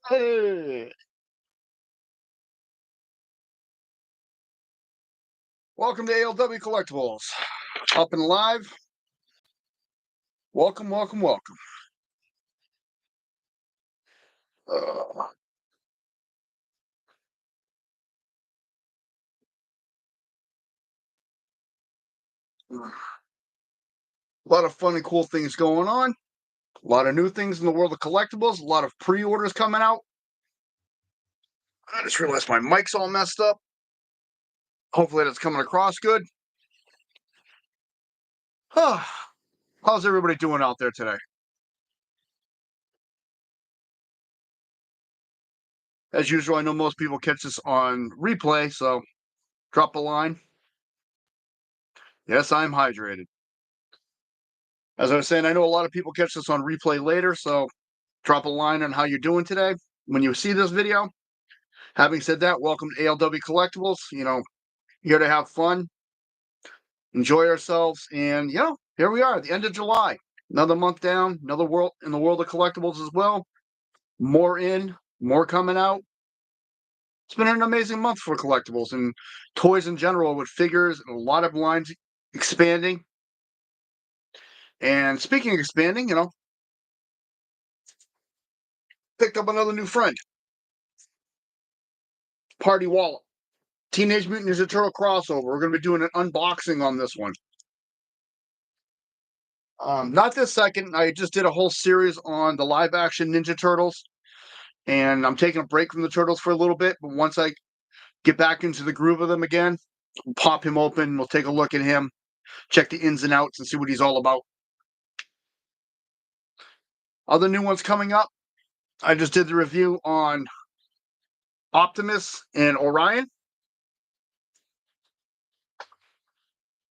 Hey, welcome to ALW Collectibles. Up and live. Welcome, welcome, welcome. Uh, a lot of fun and cool things going on. A lot of new things in the world of collectibles. A lot of pre-orders coming out. I just realized my mic's all messed up. Hopefully that's coming across good. How's everybody doing out there today? As usual, I know most people catch this on replay, so drop a line. Yes, I'm hydrated. As I was saying, I know a lot of people catch this on replay later, so drop a line on how you're doing today when you see this video. Having said that, welcome to ALW Collectibles. Here to have fun, enjoy ourselves, and here we are at the end of July. Another month down, another world in the world of collectibles as well. More in, more coming out. It's been an amazing month for collectibles and toys in general, with figures and a lot of lines expanding. And speaking of expanding, picked up another new friend, Party Wallop. Teenage Mutant Ninja Turtle crossover. We're going to be doing an unboxing on this one. Not this second. I just did a whole series on the live action Ninja Turtles, and I'm taking a break from the Turtles for a little bit. But once I get back into the groove of them again, we'll pop him open. We'll take a look at him, check the ins and outs, and see what he's all about. Other new ones coming up. I just did the review on Optimus and Orion.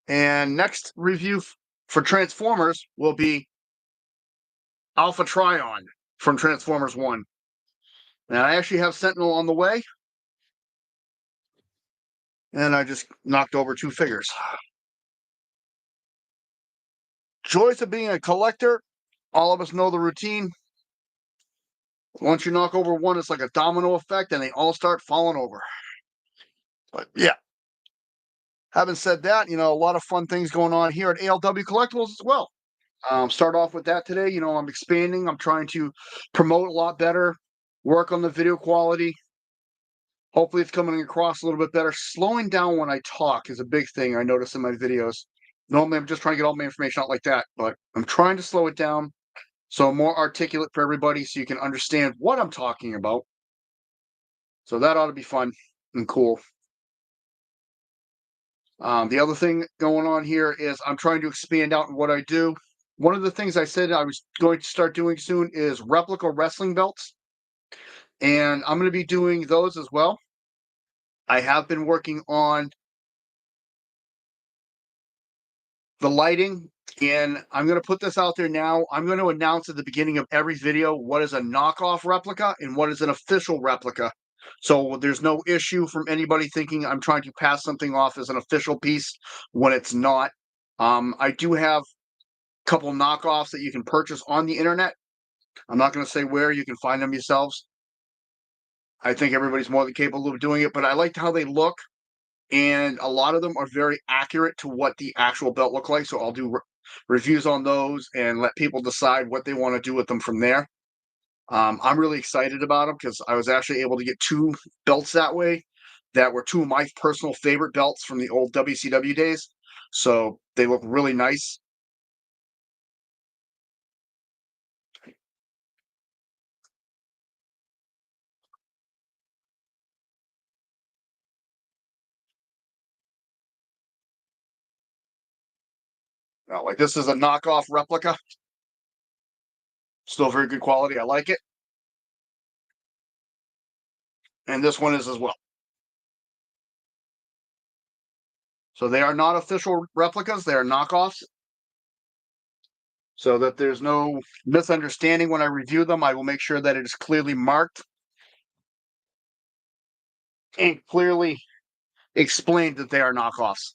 And next review for Transformers will be Alpha Trion from Transformers 1. And I actually have Sentinel on the way. And I just knocked over 2 figures. Joys of being a collector. All of us know the routine. Once you knock over one, it's like a domino effect, and they all start falling over. But yeah. Having said that, a lot of fun things going on here at ALW Collectibles as well. Start off with that today. I'm expanding. I'm trying to promote a lot better, work on the video quality. Hopefully it's coming across a little bit better. Slowing down when I talk is a big thing I notice in my videos. Normally I'm just trying to get all my information out like that, but I'm trying to slow it down so I'm more articulate for everybody so you can understand what I'm talking about. So that ought to be fun and cool. The other thing going on here is I'm trying to expand out in what I do. One of the things I said I was going to start doing soon is replica wrestling belts. And I'm going to be doing those as well. I have been working on the lighting, and I'm going to put this out there now. I'm going to announce at the beginning of every video what is a knockoff replica and what is an official replica. So there's no issue from anybody thinking I'm trying to pass something off as an official piece when it's not. I do have a couple knockoffs that you can purchase on the internet. I'm not going to say where. You can find them yourselves. I think everybody's more than capable of doing it, but I liked how they look, and a lot of them are very accurate to what the actual belt look like. So I'll do reviews on those and let people decide what they want to do with them from there. I'm really excited about them because I was actually able to get 2 belts that way that were 2 of my personal favorite belts from the old WCW days. So they look really nice. Like this is a knockoff replica. Still very good quality. I like it. And this one is as well. So they are not official replicas. They are knockoffs. So that there's no misunderstanding when I review them, I will make sure that it is clearly marked and clearly explained that they are knockoffs.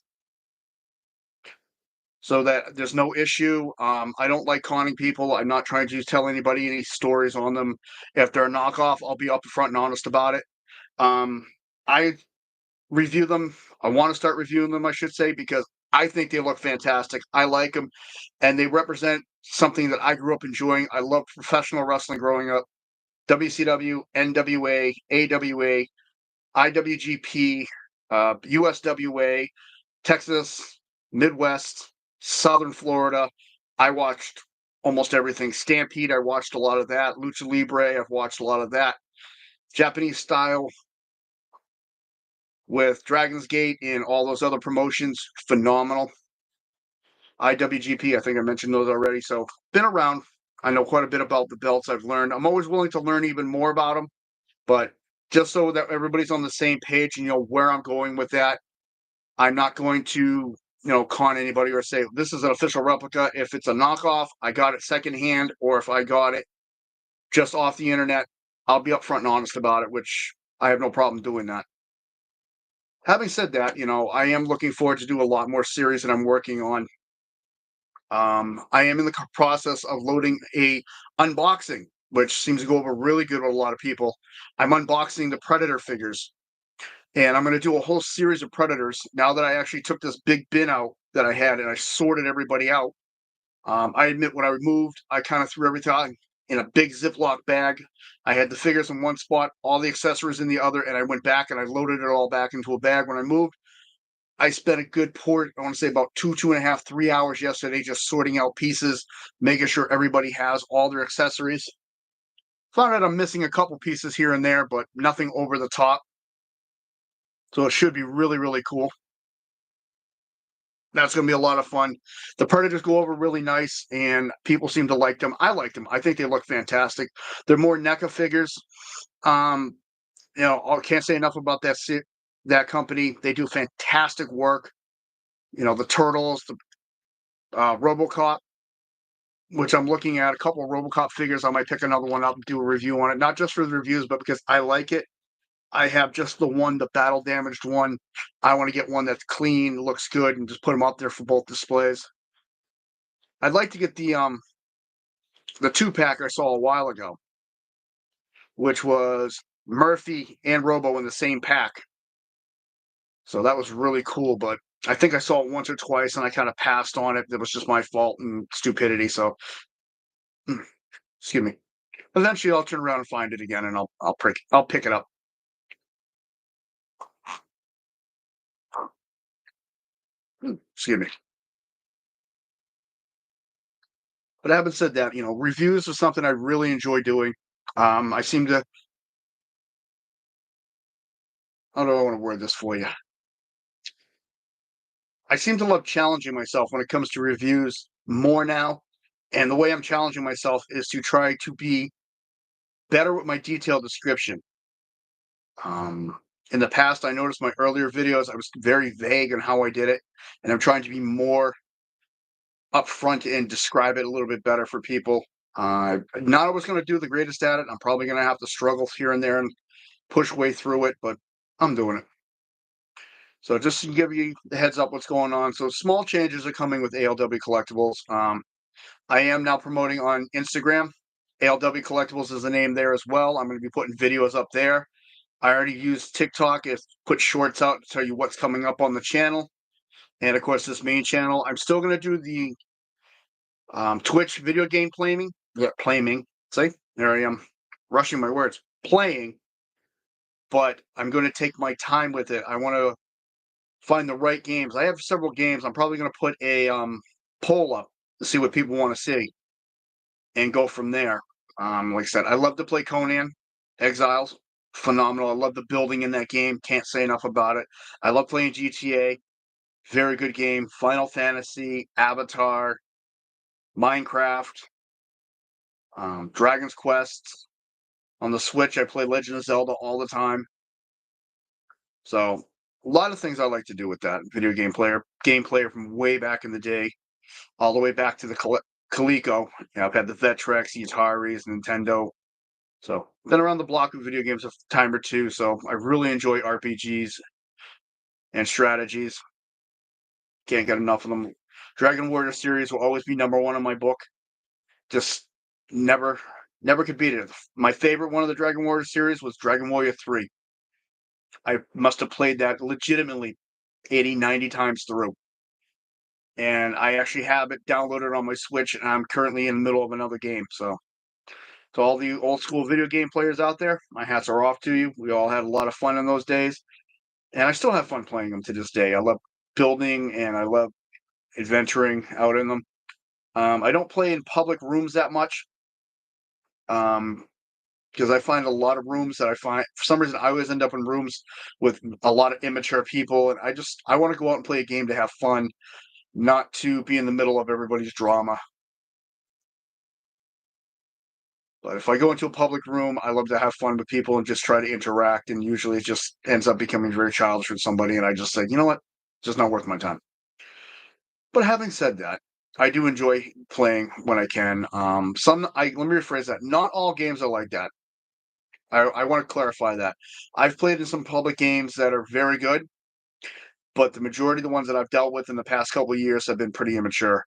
so that there's no issue. I don't like conning people. I'm not trying to tell anybody any stories on them. If they're a knockoff, I'll be upfront and honest about it. I review them. I want to start reviewing them, I should say, because I think they look fantastic. I like them, and they represent something that I grew up enjoying. I loved professional wrestling growing up. WCW, NWA, AWA, IWGP, USWA, Texas, Midwest, Southern Florida. I watched almost everything. Stampede, I watched a lot of that. Lucha Libre, I've watched a lot of that. Japanese style with Dragon's Gate and all those other promotions, phenomenal. IWGP, I think I mentioned those already. So, been around. I know quite a bit about the belts. I've learned. I'm always willing to learn even more about them, but just so that everybody's on the same page and you know where I'm going with that, I'm not going to con anybody or say this is an official replica. If it's a knockoff, I got it secondhand, or if I got it just off the internet, I'll be upfront and honest about it, which I have no problem doing that. Having said that, I am looking forward to do a lot more series that I'm working on. I am in the process of loading a unboxing, which seems to go over really good with a lot of people. I'm unboxing the Predator figures, and I'm going to do a whole series of Predators now that I actually took this big bin out that I had and I sorted everybody out. I admit when I removed, I kind of threw everything in a big Ziploc bag. I had the figures in one spot, all the accessories in the other, and I went back and I loaded it all back into a bag when I moved. I spent a good I want to say about 2.5, 3 hours yesterday just sorting out pieces, making sure everybody has all their accessories. Found out I'm missing a couple pieces here and there, but nothing over the top. So it should be really, really cool. That's going to be a lot of fun. The Predators go over really nice, and people seem to like them. I like them. I think they look fantastic. They're more NECA figures. Um, I can't say enough about that company. They do fantastic work. The Turtles, the RoboCop, which I'm looking at a couple of RoboCop figures. I might pick another one up and do a review on it, not just for the reviews, but because I like it. I have just the battle damaged one. I want to get one that's clean, looks good, and just put them up there for both displays. I'd like to get the 2-pack I saw a while ago, which was Murphy and Robo in the same pack. So that was really cool, but I think I saw it once or twice and I kind of passed on it. It was just my fault and stupidity. So, excuse me. Eventually, I'll turn around and find it again, and I'll pick it up. Excuse me. But having said that, reviews are something I really enjoy doing. I seem to. How do I want to word this for you? I seem to love challenging myself when it comes to reviews more now. And the way I'm challenging myself is to try to be better with my detailed description. Um, in the past, I noticed my earlier videos, I was very vague on how I did it. And I'm trying to be more upfront and describe it a little bit better for people. Not always going to do the greatest at it. I'm probably going to have to struggle here and there and push way through it, but I'm doing it. So just to give you the heads up what's going on. So small changes are coming with ALW Collectibles. I am now promoting on Instagram. ALW Collectibles is the name there as well. I'm going to be putting videos up there. I already used TikTok. It's put shorts out to tell you what's coming up on the channel. And of course, this main channel. I'm still going to do the Twitch video game playing. Yeah, playing. See, there I am, rushing my words. Playing, but I'm going to take my time with it. I want to find the right games. I have several games. I'm probably going to put a poll up to see what people want to see, and go from there. Like I said, I love to play Conan Exiles. Phenomenal. I love the building in that game. Can't say enough about it. I love playing GTA. Very good game. Final Fantasy, Avatar, Minecraft, Dragon's Quest. On the Switch, I play Legend of Zelda all the time. So a lot of things I like to do with that video game player from way back in the day, all the way back to the Coleco. I've had the Vectrex, the Ataris, Nintendo. So been around the block with video games a time or two. So I really enjoy RPGs and strategies. Can't get enough of them. Dragon Warrior series will always be number one in my book. Just never, never could beat it. My favorite one of the Dragon Warrior series was Dragon Warrior 3. I must have played that legitimately 80, 90 times through. And I actually have it downloaded on my Switch, and I'm currently in the middle of another game. So, to all the old school video game players out there, my hats are off to you. We all had a lot of fun in those days, and I still have fun playing them to this day. I love building and I love adventuring out in them. I don't play in public rooms that much because I find a lot of rooms that I find for some reason I always end up in rooms with a lot of immature people, and I want to go out and play a game to have fun, not to be in the middle of everybody's drama. But if I go into a public room, I love to have fun with people and just try to interact. And usually it just ends up becoming very childish with somebody. And I just say, you know what? It's just not worth my time. But having said that, I do enjoy playing when I can. Let me rephrase that. Not all games are like that. I want to clarify that. I've played in some public games that are very good, but the majority of the ones that I've dealt with in the past couple of years have been pretty immature.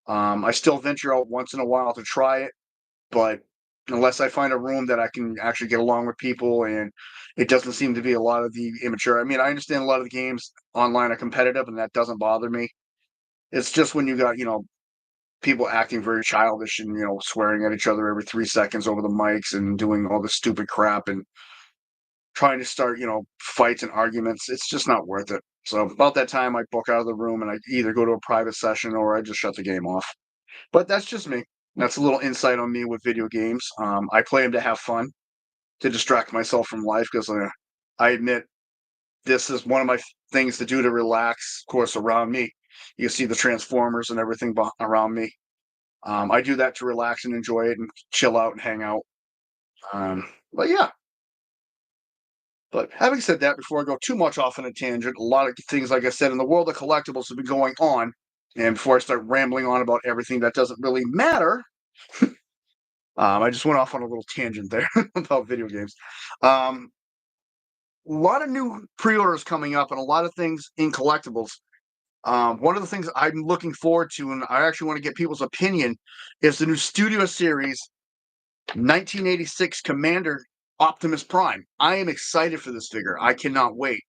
I still venture out once in a while to try it, but unless I find a room that I can actually get along with people and it doesn't seem to be a lot of the immature. I mean, I understand a lot of the games online are competitive and that doesn't bother me. It's just when you got, people acting very childish and, swearing at each other every 3 seconds over the mics and doing all this stupid crap and trying to start, fights and arguments. It's just not worth it. So about that time I book out of the room and I either go to a private session or I just shut the game off. But that's just me. That's a little insight on me with video games. I play them to have fun, to distract myself from life because I admit this is one of my things to do to relax. Of course, around me, you see the Transformers and everything around me. I do that to relax and enjoy it and chill out and hang out. But yeah. But having said that, before I go too much off on a tangent, a lot of things, like I said, in the world of collectibles have been going on. And before I start rambling on about everything that doesn't really matter, I just went off on a little tangent there about video games. A lot of new pre-orders coming up and a lot of things in collectibles. One of the things I'm looking forward to, and I actually want to get people's opinion, is the new Studio Series 1986 Commander Optimus Prime. I am excited for this figure. I cannot wait.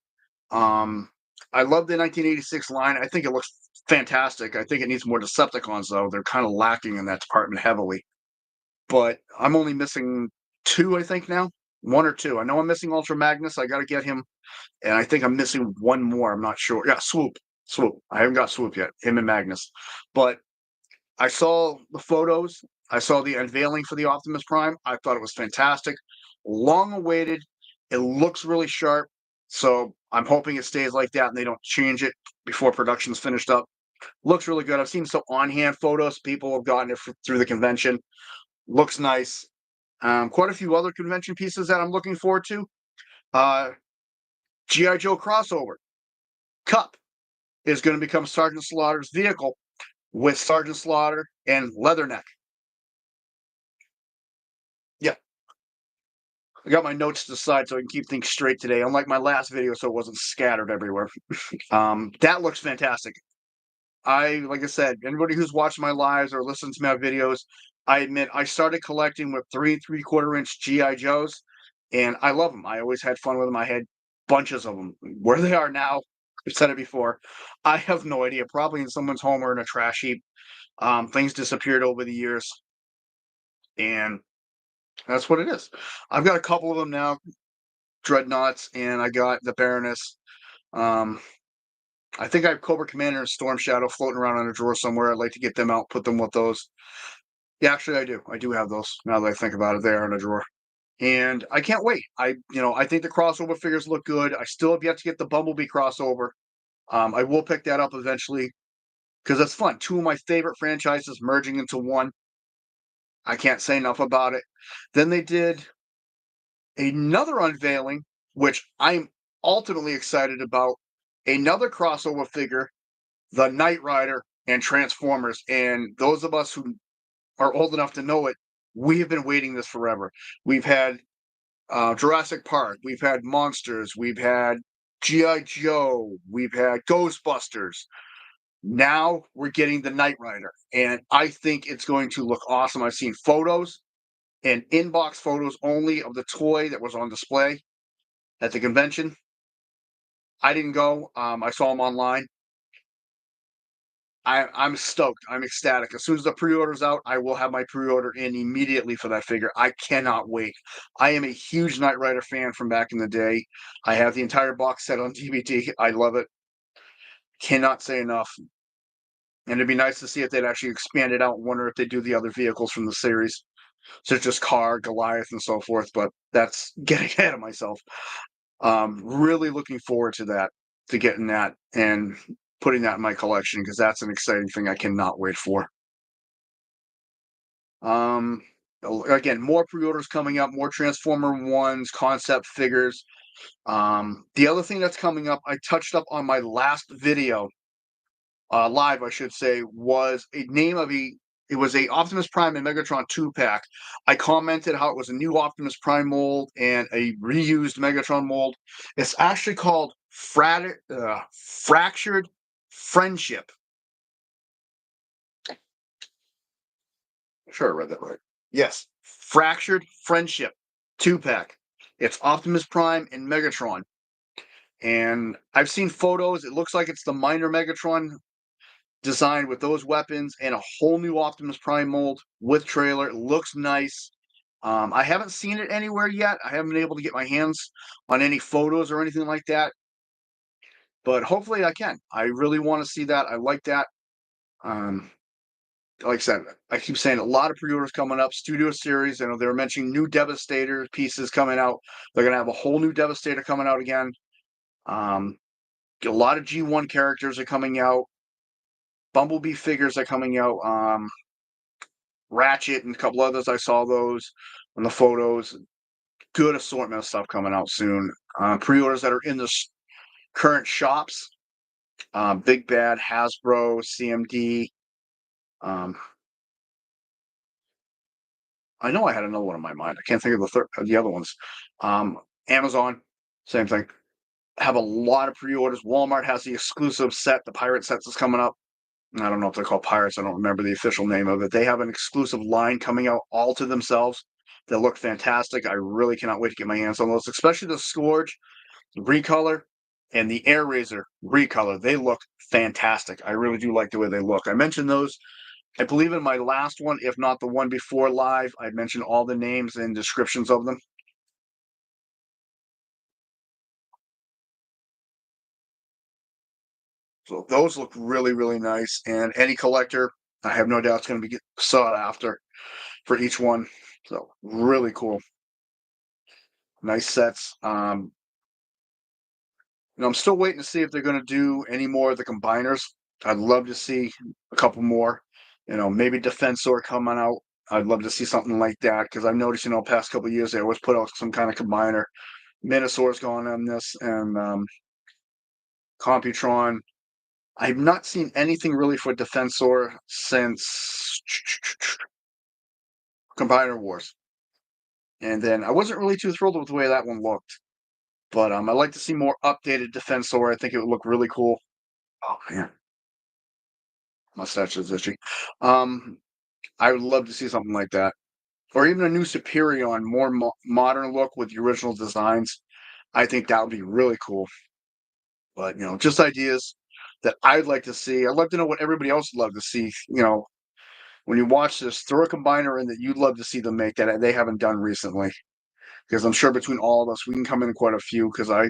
Um, I love the 1986 line. I think it looks fantastic. I think it needs more Decepticons, though. They're kind of lacking in that department heavily. But I'm only missing two, I think now. One or two. I know I'm missing Ultra Magnus. I got to get him. And I think I'm missing one more. I'm not sure. Yeah, Swoop. Swoop. I haven't got Swoop yet. Him and Magnus. But I saw the photos. I saw the unveiling for the Optimus Prime. I thought it was fantastic. Long awaited. It looks really sharp. So I'm hoping it stays like that and they don't change it before production's finished up. Looks really good. I've seen some on-hand photos. People have gotten it through the convention. Looks nice. Quite a few other convention pieces that I'm looking forward to. G.I. Joe crossover. Cup is going to become Sergeant Slaughter's vehicle with Sergeant Slaughter and Leatherneck. Yeah. I got my notes to the side so I can keep things straight today, unlike my last video, so it wasn't scattered everywhere. That looks fantastic. Like I said, anybody who's watched my lives or listened to my videos, I admit I started collecting with 3 3/4 inch G.I. Joes, and I love them. I always had fun with them. I had bunches of them. Where they are now, I've said it before, I have no idea. Probably in someone's home or in a trash heap. Things disappeared over the years, and that's what it is. I've got a couple of them now, Dreadnoughts, and I got the Baroness. Um, I think I have Cobra Commander and Storm Shadow floating around in a drawer somewhere. I'd like to get them out, put them with those. Yeah, actually, I do. I do have those. Now that I think about it, they are in a drawer, and I can't wait. I think the crossover figures look good. I still have yet to get the Bumblebee crossover. I will pick that up eventually because it's fun. Two of my favorite franchises merging into one. I can't say enough about it. Then they did another unveiling, which I'm ultimately excited about. Another crossover figure, the Knight Rider and Transformers. And those of us who are old enough to know it, we have been waiting this forever. We've had Jurassic Park, we've had Monsters, we've had G.I. Joe, we've had Ghostbusters. Now we're getting the Knight Rider, and I think it's going to look awesome. I've seen photos and inbox photos only of the toy that was on display at the convention. I didn't go. I saw them online. I'm stoked. I'm ecstatic. As soon as the pre-order's out, I will have my pre-order in immediately for that figure. I cannot wait. I am a huge Knight Rider fan from back in the day. I have the entire box set on DVD. I love it. Cannot say enough. And it'd be nice to see if they'd actually expand it out. Wonder if they do the other vehicles from the series, such as Car, Goliath, and so forth. But that's getting ahead of myself. Really looking forward to that, to getting that and putting that in my collection because that's an exciting thing I cannot wait for. Um, again, more pre-orders coming up, more Transformer ones, concept figures. The other thing that's coming up, I touched up on my last video, live, I should say, was a name of a. It was a Optimus Prime and Megatron 2-pack. I commented how it was a new Optimus Prime mold and a reused Megatron mold. It's actually called Fractured Friendship. Sure, I read that right. Yes, Fractured Friendship 2-pack. It's Optimus Prime and Megatron. And I've seen photos. It looks like it's the minor Megatron designed with those weapons and a whole new Optimus Prime mold with trailer. It looks nice. I haven't seen it anywhere yet. I haven't been able to get my hands on any photos or anything like that, but hopefully I can. I really want to see that. I like that. Um, like I said, I keep saying a lot of pre-orders coming up. Studio Series, you know, they were mentioning new Devastator pieces coming out. They're gonna have a whole new Devastator coming out again. Um, a lot of G1 characters are coming out. Bumblebee figures are coming out. Ratchet and a couple others. I saw those on the photos. Good assortment of stuff coming out soon. Pre-orders that are in the current shops. Big Bad, Hasbro, CMD. Um, I know I had another one in my mind. I can't think of the other ones. Amazon, same thing. Have a lot of pre-orders. Walmart has the exclusive set. The pirate sets is coming up. I don't know if they're called pirates. I don't remember the official name of it. They have an exclusive line coming out all to themselves that look fantastic. I really cannot wait to get my hands on those, especially the Scourge recolor and the Air Razor recolor. They look fantastic. I really do like the way they look. I mentioned those, I believe, in my last one, if not the one before live. I mentioned all the names and descriptions of them. So those look really, really nice. And any collector, I have no doubt, is going to be sought after for each one. So really cool. Nice sets. I'm still waiting to see if they're going to do any more of the combiners. I'd love to see a couple more. Maybe Defensor coming out. I'd love to see something like that because I've noticed, past couple of years they always put out some kind of combiner. Minosaur's gone on this, and Computron. I've not seen anything really for Defensor since Combiner Wars. And then I wasn't really too thrilled with the way that one looked. But I'd like to see more updated Defensor. I think it would look really cool. Oh man, mustache is itchy. I would love to see something like that, or even a new Superion, more modern look with the original designs. I think that would be really cool. But just ideas that I'd like to see. I'd love to know what everybody else would love to see. When you watch this, throw a combiner in that you'd love to see them make that they haven't done recently. Because I'm sure between all of us, we can come in quite a few. Because I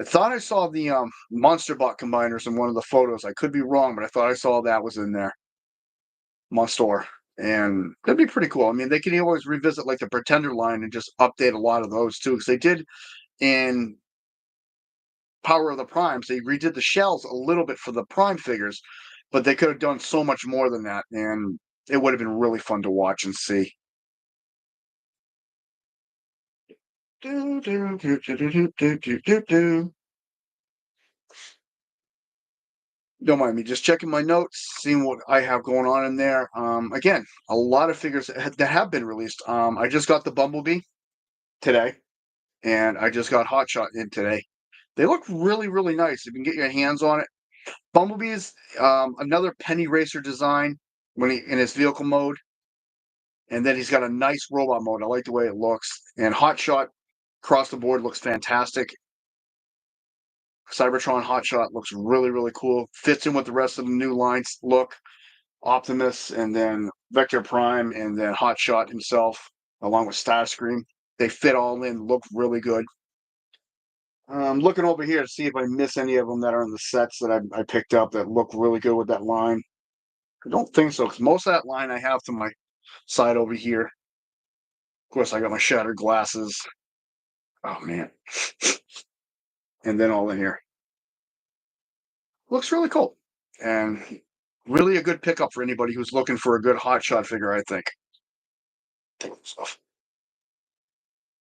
thought I saw the Monster Bot combiners in one of the photos. I could be wrong, but I thought I saw that was in there. Monster. And that'd be pretty cool. I mean, they can always revisit like the Pretender line and just update a lot of those too. Because they did in Power of the Primes, they redid the shells a little bit for the Prime figures, but they could have done so much more than that. And it would have been really fun to watch and see. Do, do, do, do, do, do, do, do, do. Don't mind me just checking my notes, seeing what I have going on in there. Again, a lot of figures that have been released. I just got the Bumblebee today, and I just got Hotshot in today. They look really, really nice. If you can get your hands on it, Bumblebee is another penny racer design when he in his vehicle mode, and then he's got a nice robot mode. I like the way it looks, and Hotshot across the board looks fantastic. Cybertron Hotshot looks really, really cool. Fits in with the rest of the new lines look. Optimus, and then Vector Prime, and then Hotshot himself, along with Starscream. They fit all in, look really good. I'm looking over here to see if I miss any of them that are in the sets that I picked up that look really good with that line. I don't think so, because most of that line I have to my side over here. Of course, I got my shattered glasses. Oh, man. And then all in here. Looks really cool. And really a good pickup for anybody who's looking for a good Hotshot figure, I think. Take this off.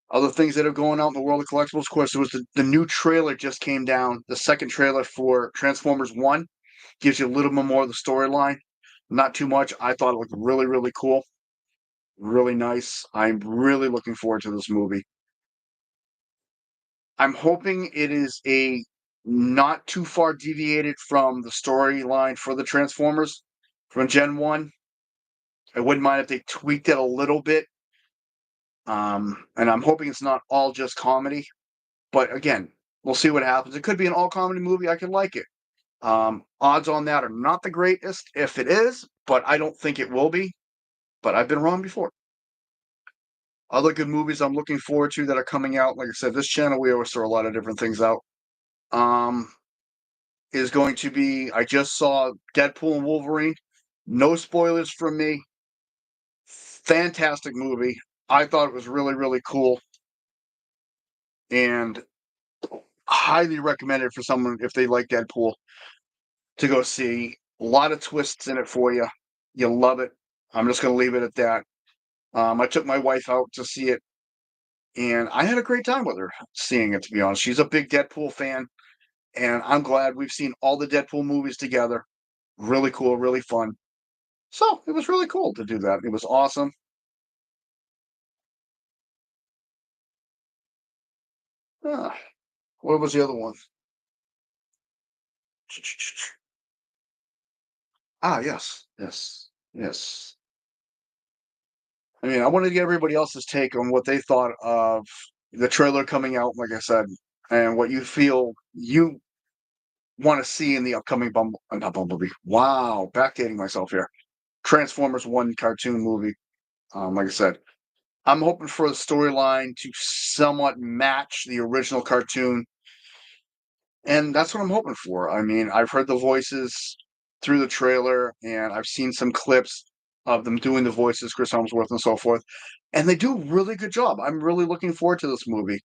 Other things that are going out in the world of collectibles, of course, there was the new trailer just came down. The second trailer for Transformers 1 gives you a little bit more of the storyline. Not too much. I thought it looked really, really cool. Really nice. I'm really looking forward to this movie. I'm hoping it is a not too far deviated from the storyline for the Transformers from Gen 1. I wouldn't mind if they tweaked it a little bit. And I'm hoping it's not all just comedy. But again, we'll see what happens. It could be an all comedy movie. I could like it. Odds on that are not the greatest if it is, but I don't think it will be. But I've been wrong before. Other good movies I'm looking forward to that are coming out. Like I said, this channel we always throw a lot of different things out. Is going to be. I just saw Deadpool and Wolverine. No spoilers from me. Fantastic movie. I thought it was really, really cool. And highly recommended for someone if they like Deadpool to go see. A lot of twists in it for you. You'll love it. I'm just going to leave it at that. I took my wife out to see it, and I had a great time with her seeing it, to be honest. She's a big Deadpool fan, and I'm glad we've seen all the Deadpool movies together. Really cool, really fun. So it was really cool to do that. It was awesome. Ah, what was the other one? Ah, yes, yes, yes. I mean, I wanted to get everybody else's take on what they thought of the trailer coming out, like I said, and what you feel you want to see in the upcoming not Bumblebee. Wow, backdating myself here. Transformers 1 cartoon movie. Like I said, I'm hoping for the storyline to somewhat match the original cartoon, and that's what I'm hoping for. I mean, I've heard the voices through the trailer, and I've seen some clips of them doing the voices, Chris Hemsworth and so forth, and they do a really good job. I'm really looking forward to this movie.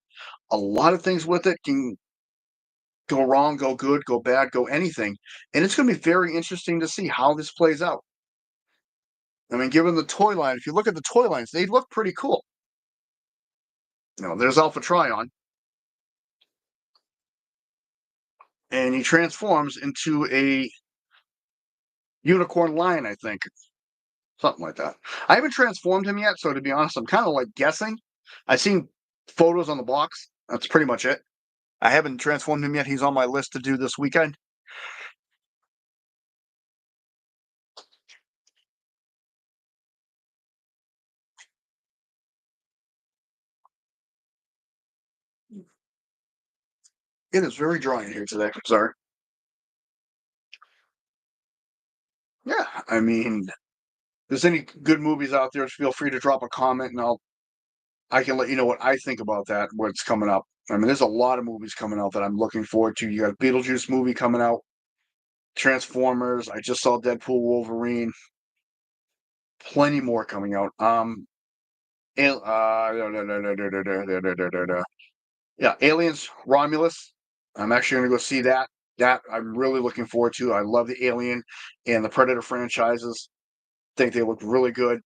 A lot of things with it can go wrong, go good, go bad, go anything, and it's going to be very interesting to see how this plays out. I mean, given the toy line, if you look at the toy lines, they look pretty cool. You know, there's Alpha Trion, and he transforms into a unicorn lion, I think. Something like that. I haven't transformed him yet, so to be honest, I'm kind of like guessing. I've seen photos on the box. That's pretty much it. I haven't transformed him yet. He's on my list to do this weekend. It is very dry in here today. Sorry. Yeah, I mean, if there's any good movies out there, feel free to drop a comment, and I can let you know what I think about that. What's coming up? I mean, there's a lot of movies coming out that I'm looking forward to. You got a Beetlejuice movie coming out, Transformers. I just saw Deadpool, Wolverine. Plenty more coming out. Yeah, Aliens, Romulus. I'm actually going to go see that. That I'm really looking forward to. I love the Alien and the Predator franchises. Think they look really good.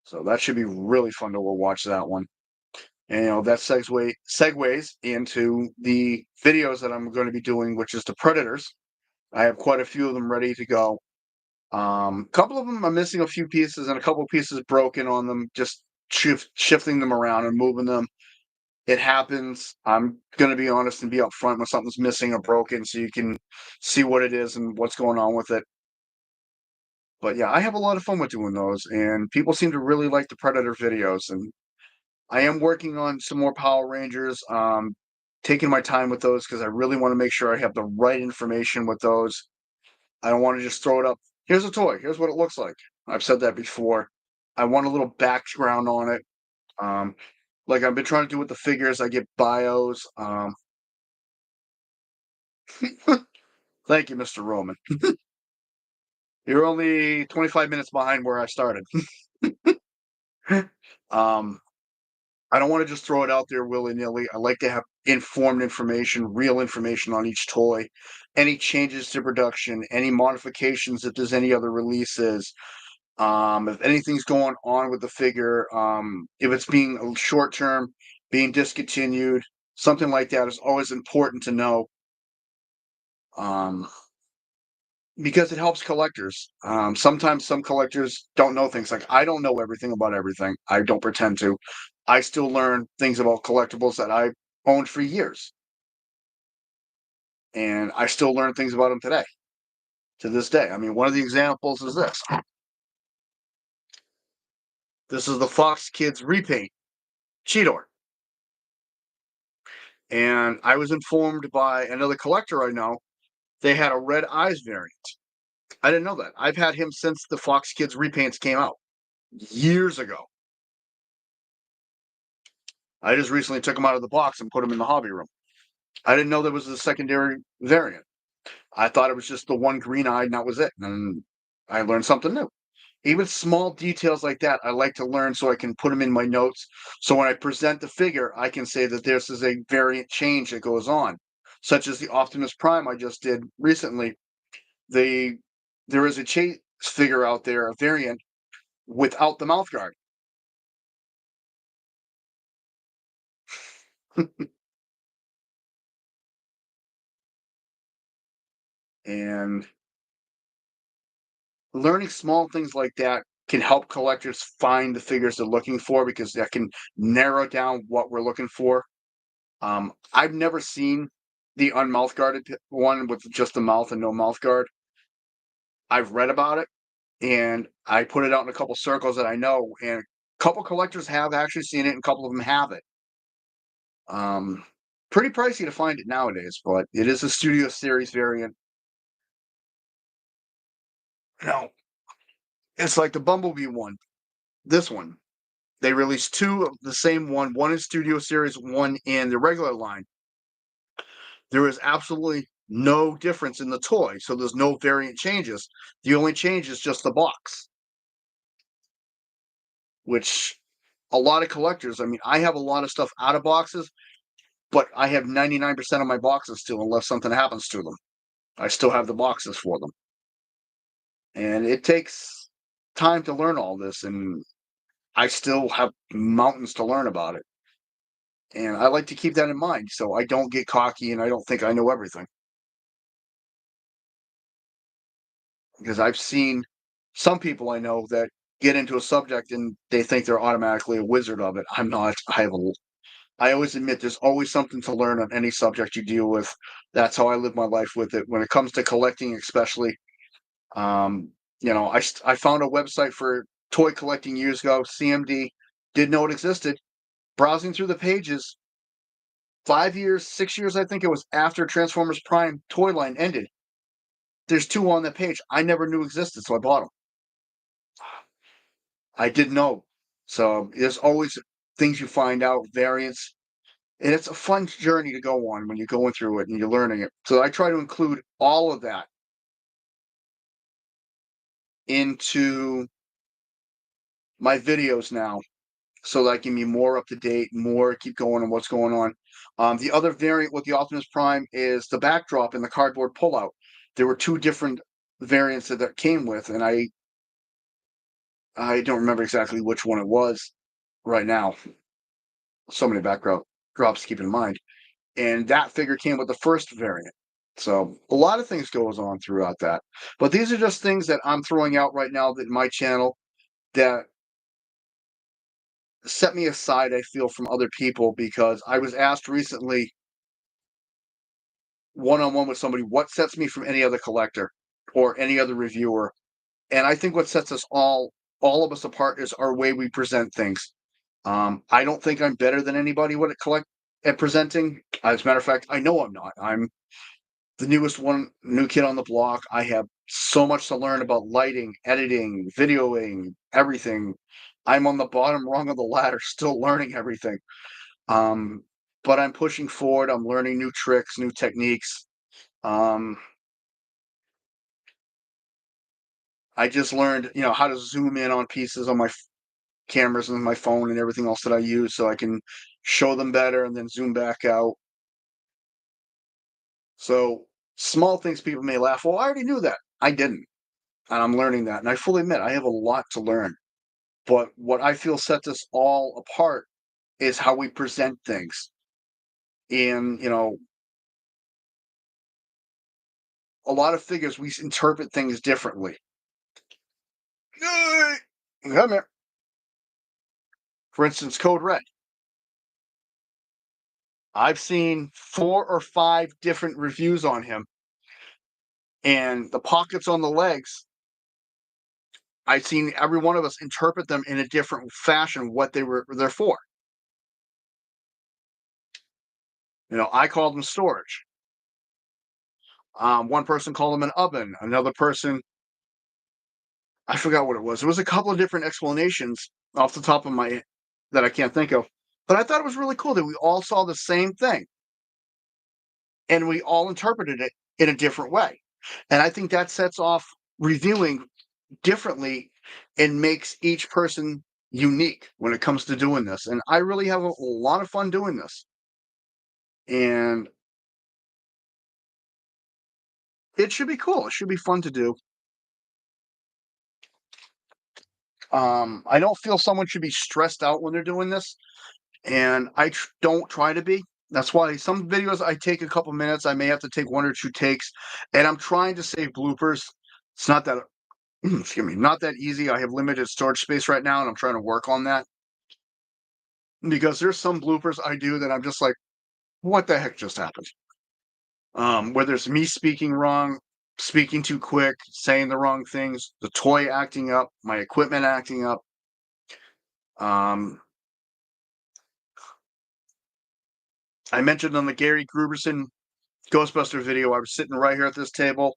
So that should be really fun to go watch that one. And that segues into the videos that I'm going to be doing, which is the Predators. I have quite a few of them ready to go. A couple of them I'm missing a few pieces, and a couple of pieces broken on them. Just shifting them around and moving them. It happens. I'm gonna be honest and be upfront when something's missing or broken, so you can see what it is and what's going on with it. But yeah, I have a lot of fun with doing those, and people seem to really like the Predator videos. And I am working on some more Power Rangers. Taking my time with those because I really want to make sure I have the right information with those. I don't want to just throw it up. Here's a toy. Here's what it looks like. I've said that before. I want a little background on it. Um, like I've been trying to do with the figures. I get bios. Thank you, Mr. Roman. You're only 25 minutes behind where I started. um, I don't want to just throw it out there willy nilly. I like to have informed information, real information on each toy, any changes to production, any modifications if there's any other releases, if anything's going on with the figure, if it's being short term, being discontinued, something like that is always important to know. Um, because it helps collectors. Sometimes some collectors don't know things. Like I don't know everything about everything. I don't pretend to. I still learn things about collectibles that I owned for years, and I still learn things about them today, to this day. I mean, one of the examples is this. This is the Fox Kids repaint Cheetor, and I was informed by another collector I know they had a red eyes variant. I didn't know that. I've had him since the Fox Kids repaints came out years ago. I just recently took them out of the box and put them in the hobby room. I didn't know there was a secondary variant. I thought it was just the one green eye and that was it. And I learned something new. Even small details like that, I like to learn so I can put them in my notes. So when I present the figure, I can say that this is a variant change that goes on, such as the Optimus Prime I just did recently. They there is a chase figure out there, a variant without the mouth guard. And learning small things like that can help collectors find the figures they're looking for because that can narrow down what we're looking for. I've never seen the unmouth guarded one with just the mouth and no mouth guard. I've read about it and I put it out in a couple circles that I know, and a couple collectors have actually seen it, and a couple of them have it. Um, Pretty pricey to find it nowadays, but it is a Studio Series variant. No, it's like the Bumblebee one. This one, they released two of the same one, one in Studio Series, one in the regular line. There is absolutely no difference in the toy, so there's no variant changes. The only change is just the box, which a lot of collectors, I mean, I have a lot of stuff out of boxes, but I have 99% of my boxes still, unless something happens to them. I still have the boxes for them. And it takes time to learn all this, and I still have mountains to learn about it. And I like to keep that in mind so I don't get cocky and I don't think I know everything. Because I've seen some people I know that get into a subject and they think they're automatically a wizard of it. I'm not. I always admit there's always something to learn on any subject you deal with. That's how I live my life with it. When it comes to collecting, especially, um, I found a website for toy collecting years ago, CMD. Didn't know it existed. Browsing through the pages, 5 years, 6 years, I think it was after Transformers Prime toy line ended. There's two on that page I never knew existed, so I bought them. I didn't know. So there's always things you find out, variants, and it's a fun journey to go on when you're going through it and you're learning it. So I try to include all of that into my videos now so that I can be more up to date, more keep going on what's going on. The other variant with the Optimus Prime is the backdrop and the cardboard pullout. There were two different variants that came with, and I don't remember exactly which one it was right now. So many backdrop drops to keep in mind. And that figure came with the first variant. So a lot of things goes on throughout that. But these are just things that I'm throwing out right now that my channel that set me aside, I feel, from other people because I was asked recently, one on one with somebody, what sets me from any other collector or any other reviewer. And I think what sets us all of us apart is our way we present things. I don't think I'm better than anybody when it collect at presenting. As a matter of fact, I know I'm not. I'm the newest one, new kid on the block. I have so much to learn about lighting, editing, videoing, everything. I'm on the bottom rung of the ladder, still learning everything. Um, but I'm pushing forward. I'm learning new tricks, new techniques. Um, I just learned, how to zoom in on pieces on my cameras and my phone and everything else that I use so I can show them better and then zoom back out. So small things people may laugh. Well, I already knew that. I didn't. And I'm learning that. And I fully admit I have a lot to learn. But what I feel sets us all apart is how we present things. And, a lot of figures, we interpret things differently. Come here. For instance, Code Red. I've seen 4 or 5 different reviews on him, and the pockets on the legs, I've seen every one of us interpret them in a different fashion what they were there for. I called them storage. One person called them an oven. Another person, I forgot what it was. There was a couple of different explanations off the top of my that I can't think of, but I thought it was really cool that we all saw the same thing and we all interpreted it in a different way. And I think that sets off reviewing differently and makes each person unique when it comes to doing this. And I really have a lot of fun doing this. And it should be cool. It should be fun to do. I don't feel someone should be stressed out when they're doing this, and don't try to be. That's why some videos I take a couple minutes. I may have to take 1 or 2 takes, and I'm trying to save bloopers. It's not that excuse me, not that easy. I have limited storage space right now, and I'm trying to work on that because there's some bloopers I do that I'm just like, what the heck just happened? Whether it's me speaking wrong, speaking too quick, saying the wrong things, the toy acting up, my equipment acting up. Um, I mentioned on the Gary Gruberson Ghostbuster video, I was sitting right here at this table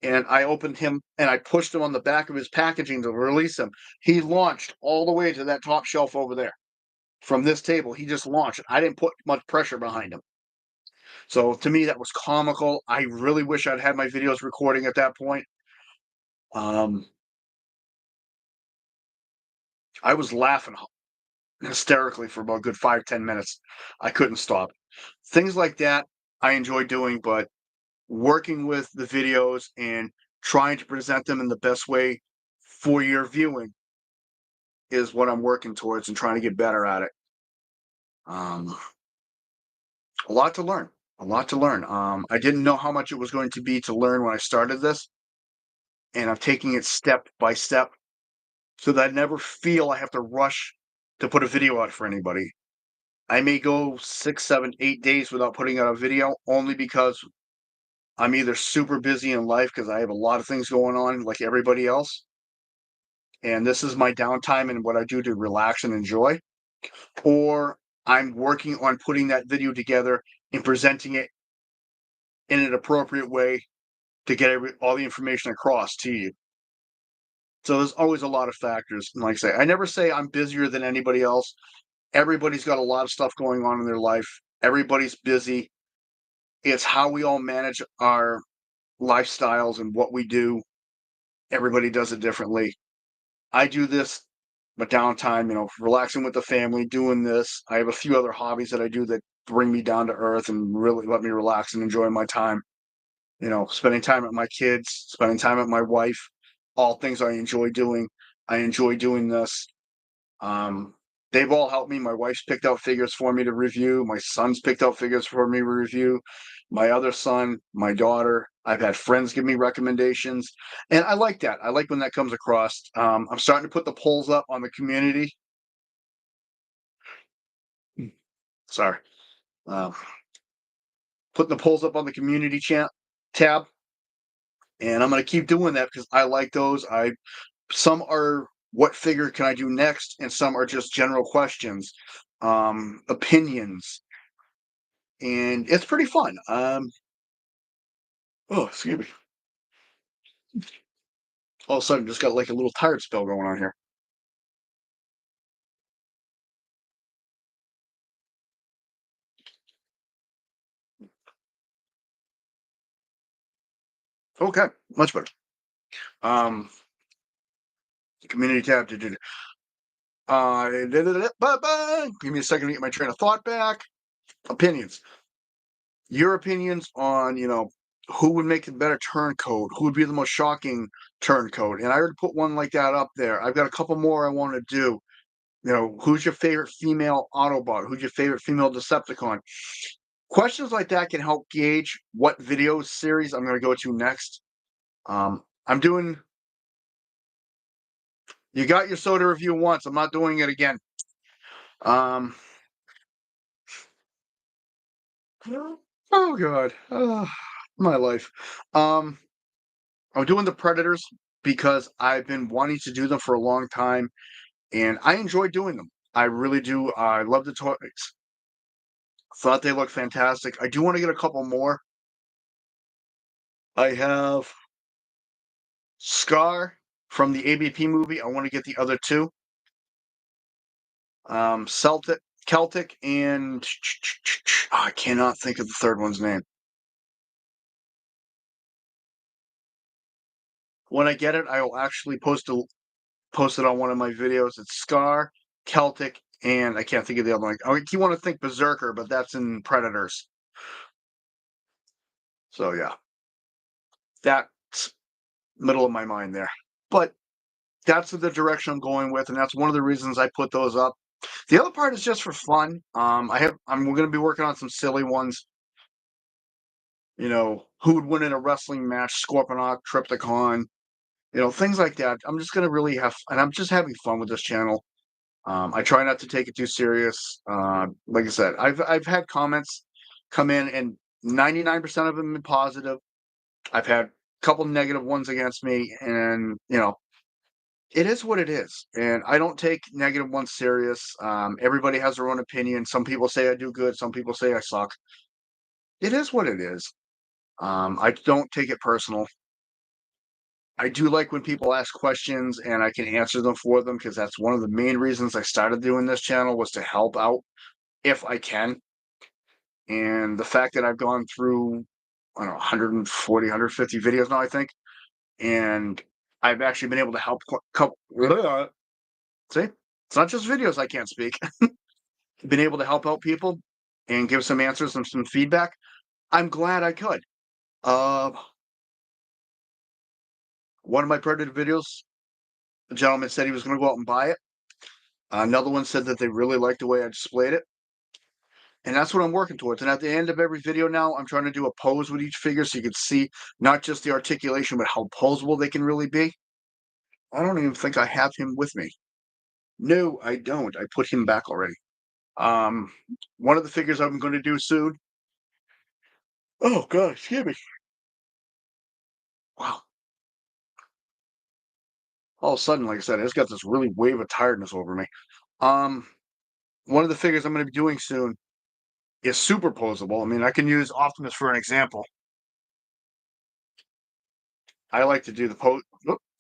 and I opened him and I pushed him on the back of his packaging to release him. He launched all the way to that top shelf over there. From this table, he just launched. I didn't put much pressure behind him. So to me, that was comical. I really wish I'd had my videos recording at that point. Um, I was laughing hysterically for about a good 5-10 minutes. I couldn't stop. Things like that I enjoy doing, but working with the videos and trying to present them in the best way for your viewing is what I'm working towards and trying to get better at it. Um, a lot to learn. A lot to learn. I didn't know how much it was going to be to learn when I started this, and I'm taking it step by step so that I never feel I have to rush to put a video out for anybody. I may go 6, 7, 8 days without putting out a video only because I'm either super busy in life because I have a lot of things going on like everybody else, and this is my downtime and what I do to relax and enjoy, or I'm working on putting that video together and presenting it in an appropriate way to get all the information across to you. So there's always a lot of factors. And like I say, I never say I'm busier than anybody else. Everybody's got a lot of stuff going on in their life. Everybody's busy. It's how we all manage our lifestyles and what we do. Everybody does it differently. I do this, but downtime, relaxing with the family, doing this. I have a few other hobbies that I do that bring me down to earth and really let me relax and enjoy my time. Spending time with my kids, spending time with my wife, all things I enjoy doing. I enjoy doing this. Um, they've all helped me. My wife's picked out figures for me to review. My son's picked out figures for me to review. My other son, my daughter. I've had friends give me recommendations, and I like that. I like when that comes across. I'm starting to put the polls up on the community. Sorry. Um, Putting the polls up on the community chat tab, and I'm going to keep doing that because I like those. Some are what figure can I do next, and some are just general questions, opinions, and it's pretty fun. Oh, excuse me. All of a sudden, just got like a little tired spell going on here. Okay, much better. Um, Community tab. Give me a second to get my train of thought back. Opinions. Your opinions on, who would make a better turncoat? Who would be the most shocking turncoat? And I already put one like that up there. I've got a couple more I want to do. Who's your favorite female Autobot? Who's your favorite female Decepticon? Questions like that can help gauge what video series I'm going to go to next. I'm doing. You got your soda review once. I'm not doing it again. Um, oh God, my life. I'm doing the Predators because I've been wanting to do them for a long time, and I enjoy doing them. I really do. I love the toys. Thought they looked fantastic. I do want to get a couple more. I have Scar from the ABP movie. I want to get the other two. Celtic, and I cannot think of the third one's name. When I get it, I will actually post it on one of my videos. It's Scar, Celtic, and I can't think of the other one. You want to think Berserker, but that's in Predators. So yeah, that's middle of my mind there. But that's the direction I'm going with, and that's one of the reasons I put those up. The other part is just for fun. We're going to be working on some silly ones. Who would win in a wrestling match? Scorponok, Triptychon, things like that. I'm just going to really and I'm just having fun with this channel. I try not to take it too serious. Like I said, I've had comments come in, and 99% of them have been positive. I've had a couple negative ones against me, and it is what it is. And I don't take negative ones serious. Everybody has their own opinion. Some people say I do good. Some people say I suck. It is what it is. I don't take it personal. I do like when people ask questions and I can answer them for them, because that's one of the main reasons I started doing this channel, was to help out if I can. And the fact that I've gone through, I don't know, 140, 150 videos now, I think, and I've actually been able to help couple. See, it's not just videos I can't speak. Been able to help out people and give some answers and some feedback. I'm glad I could. Uh, One of my Predator videos, the gentleman said he was going to go out and buy it. Another one said that they really liked the way I displayed it. And that's what I'm working towards. And at the end of every video now, I'm trying to do a pose with each figure so you can see not just the articulation, but how posable they can really be. I don't even think I have him with me. No, I don't. I put him back already. Um, One of the figures I'm going to do soon. Oh, God, excuse me. Wow. All of a sudden, like I said, I just got this really wave of tiredness over me. Um, one of the figures I'm going to be doing soon is super posable. I mean, I can use Optimus for an example. I like to do the pose.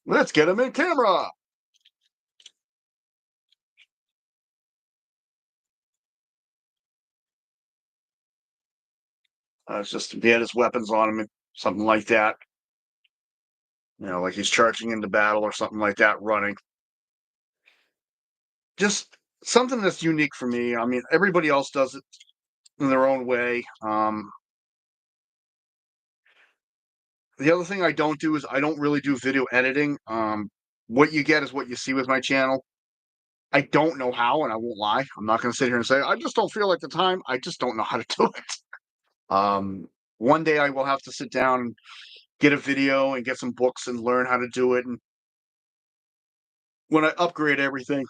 Let's get him in camera. It's just he had his weapons on him, something like that. Like he's charging into battle or something like that, running. Just something that's unique for me. I mean, everybody else does it in their own way. The other thing I don't do is I don't really do video editing. What you get is what you see with my channel. I don't know how, and I won't lie. I'm not going to sit here and say I just don't feel like the time. I just don't know how to do it. One day I will have to sit down and get a video and get some books and learn how to do it. And when I upgrade everything,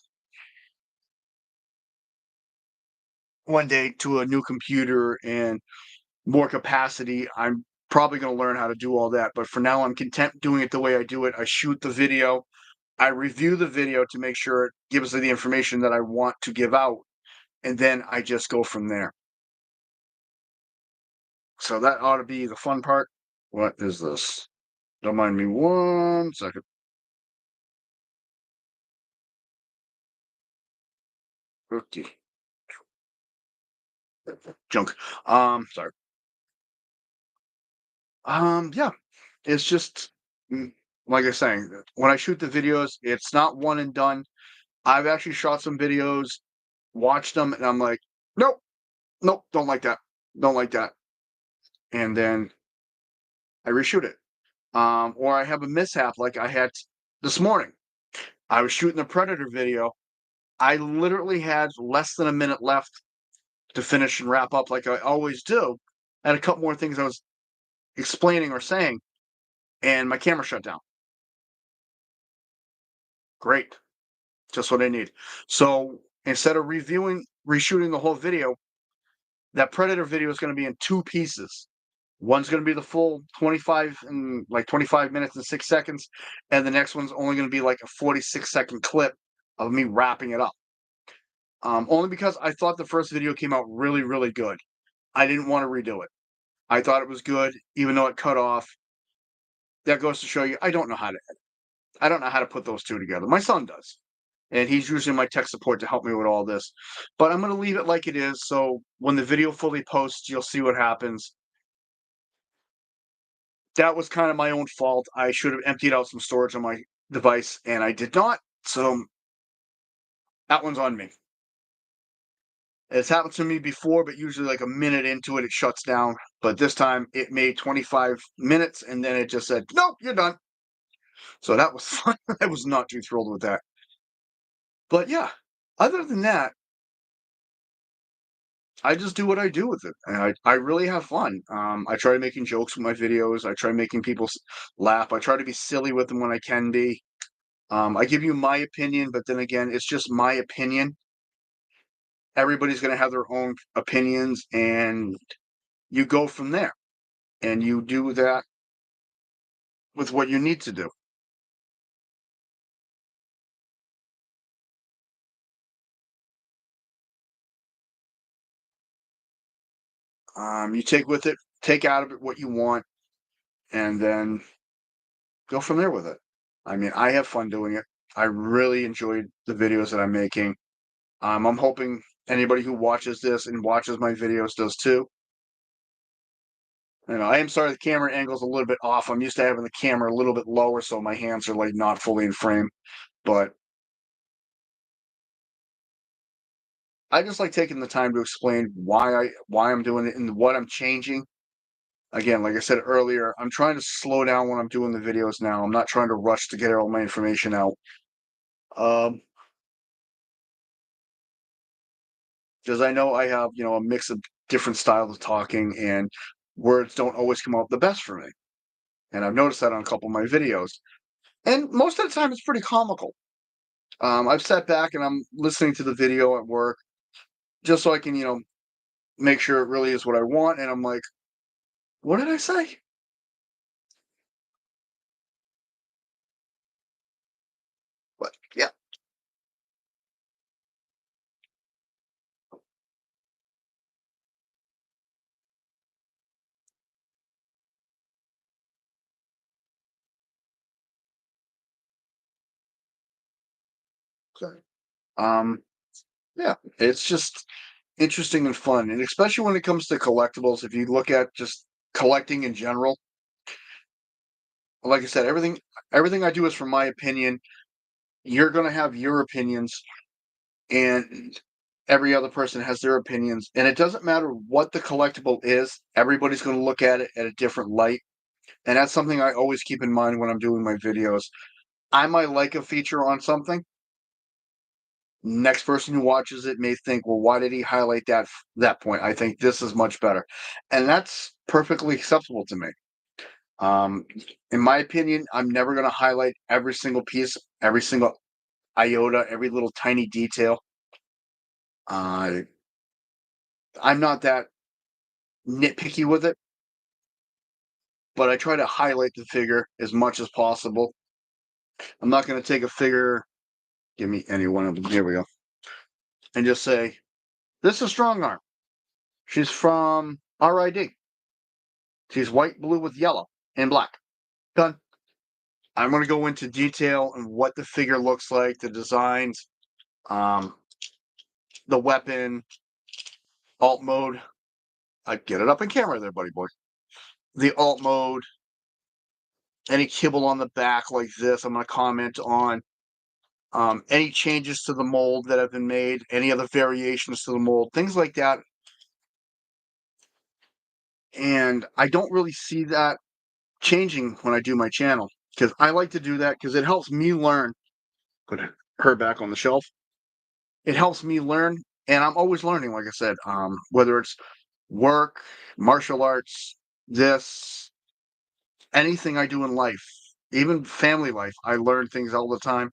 one day to a new computer and more capacity, I'm probably going to learn how to do all that. But for now, I'm content doing it the way I do it. I shoot the video, I review the video to make sure it gives me the information that I want to give out, and then I just go from there. So that ought to be the fun part. What is this? Don't mind me 1 second. Okay. Junk. Sorry. Yeah. It's just like I was saying, when I shoot the videos, it's not one and done. I've actually shot some videos, watched them, and I'm like, nope, nope, don't like that. Don't like that. And then I reshoot it. Or I have a mishap like I had this morning. I was shooting the Predator video. I literally had less than a minute left to finish and wrap up like I always do. I had a couple more things I was explaining or saying, and my camera shut down. Great. Just what I need. So instead of reshooting the whole video, that Predator video is going to be in two pieces. One's going to be the full 25 minutes and 6 seconds, and the next one's only going to be like a 46-second clip of me wrapping it up. Only because I thought the first video came out really, really good. I didn't want to redo it. I thought it was good, even though it cut off. That goes to show you, I don't know how to edit. I don't know how to put those two together. My son does, and he's using my tech support to help me with all this. But I'm going to leave it like it is, so when the video fully posts, you'll see what happens. That was kind of my own fault. I should have emptied out some storage on my device, and I did not. So that one's on me. It's happened to me before, but usually like a minute into it, it shuts down. But this time it made 25 minutes and then it just said, nope, you're done. So that was fun. I was not too thrilled with that. But yeah, other than that, I just do what I do with it. And I really have fun. I try making jokes with my videos. I try making people laugh. I try to be silly with them when I can be. I give you my opinion, but then again, it's just my opinion. Everybody's going to have their own opinions, and you go from there. And you do that with what you need to do. You take out of it what you want, and then go from there with it. I mean, I have fun doing it. I really enjoyed the videos that I'm making. I'm hoping anybody who watches this and watches my videos does too. I am sorry the camera angle's a little bit off. I'm used to having the camera a little bit lower, so my hands are like not fully in frame. But I just like taking the time to explain why I'm doing it and what I'm changing. Again, like I said earlier, I'm trying to slow down when I'm doing the videos now. I'm not trying to rush to get all my information out. Um, because I know I have, a mix of different styles of talking and words don't always come out the best for me. And I've noticed that on a couple of my videos. And most of the time it's pretty comical. I've sat back and I'm listening to the video at work just so I can, make sure it really is what I want. And I'm like, what did I say? But yeah. Okay. Um, yeah, it's just interesting and fun. And especially when it comes to collectibles, if you look at just collecting in general, like I said, everything I do is from my opinion. You're gonna have your opinions, and every other person has their opinions. And it doesn't matter what the collectible is, everybody's gonna look at it at a different light. And that's something I always keep in mind when I'm doing my videos. I might like a feature on something. Next person who watches it may think, well, why did he highlight that point? I think this is much better. And that's perfectly acceptable to me. Um, in my opinion, I'm never going to highlight every single piece, every single iota, every little tiny detail. I'm not that nitpicky with it, but I try to highlight the figure as much as possible. I'm not going to take a figure, give me any one of them, here we go, and just say, this is Strong Arm. She's from RID. She's white, blue with yellow and black. Done. I'm going to go into detail on what the figure looks like, the designs, um, the weapon, alt mode. I get it up in camera there, buddy boy. The alt mode, any kibble on the back like this, I'm going to comment on. Any changes to the mold that have been made, any other variations to the mold, things like that. And I don't really see that changing when I do my channel because I like to do that because it helps me learn. Put her back on the shelf. It helps me learn, and I'm always learning, like I said, whether it's work, martial arts, this, anything I do in life, even family life, I learn things all the time.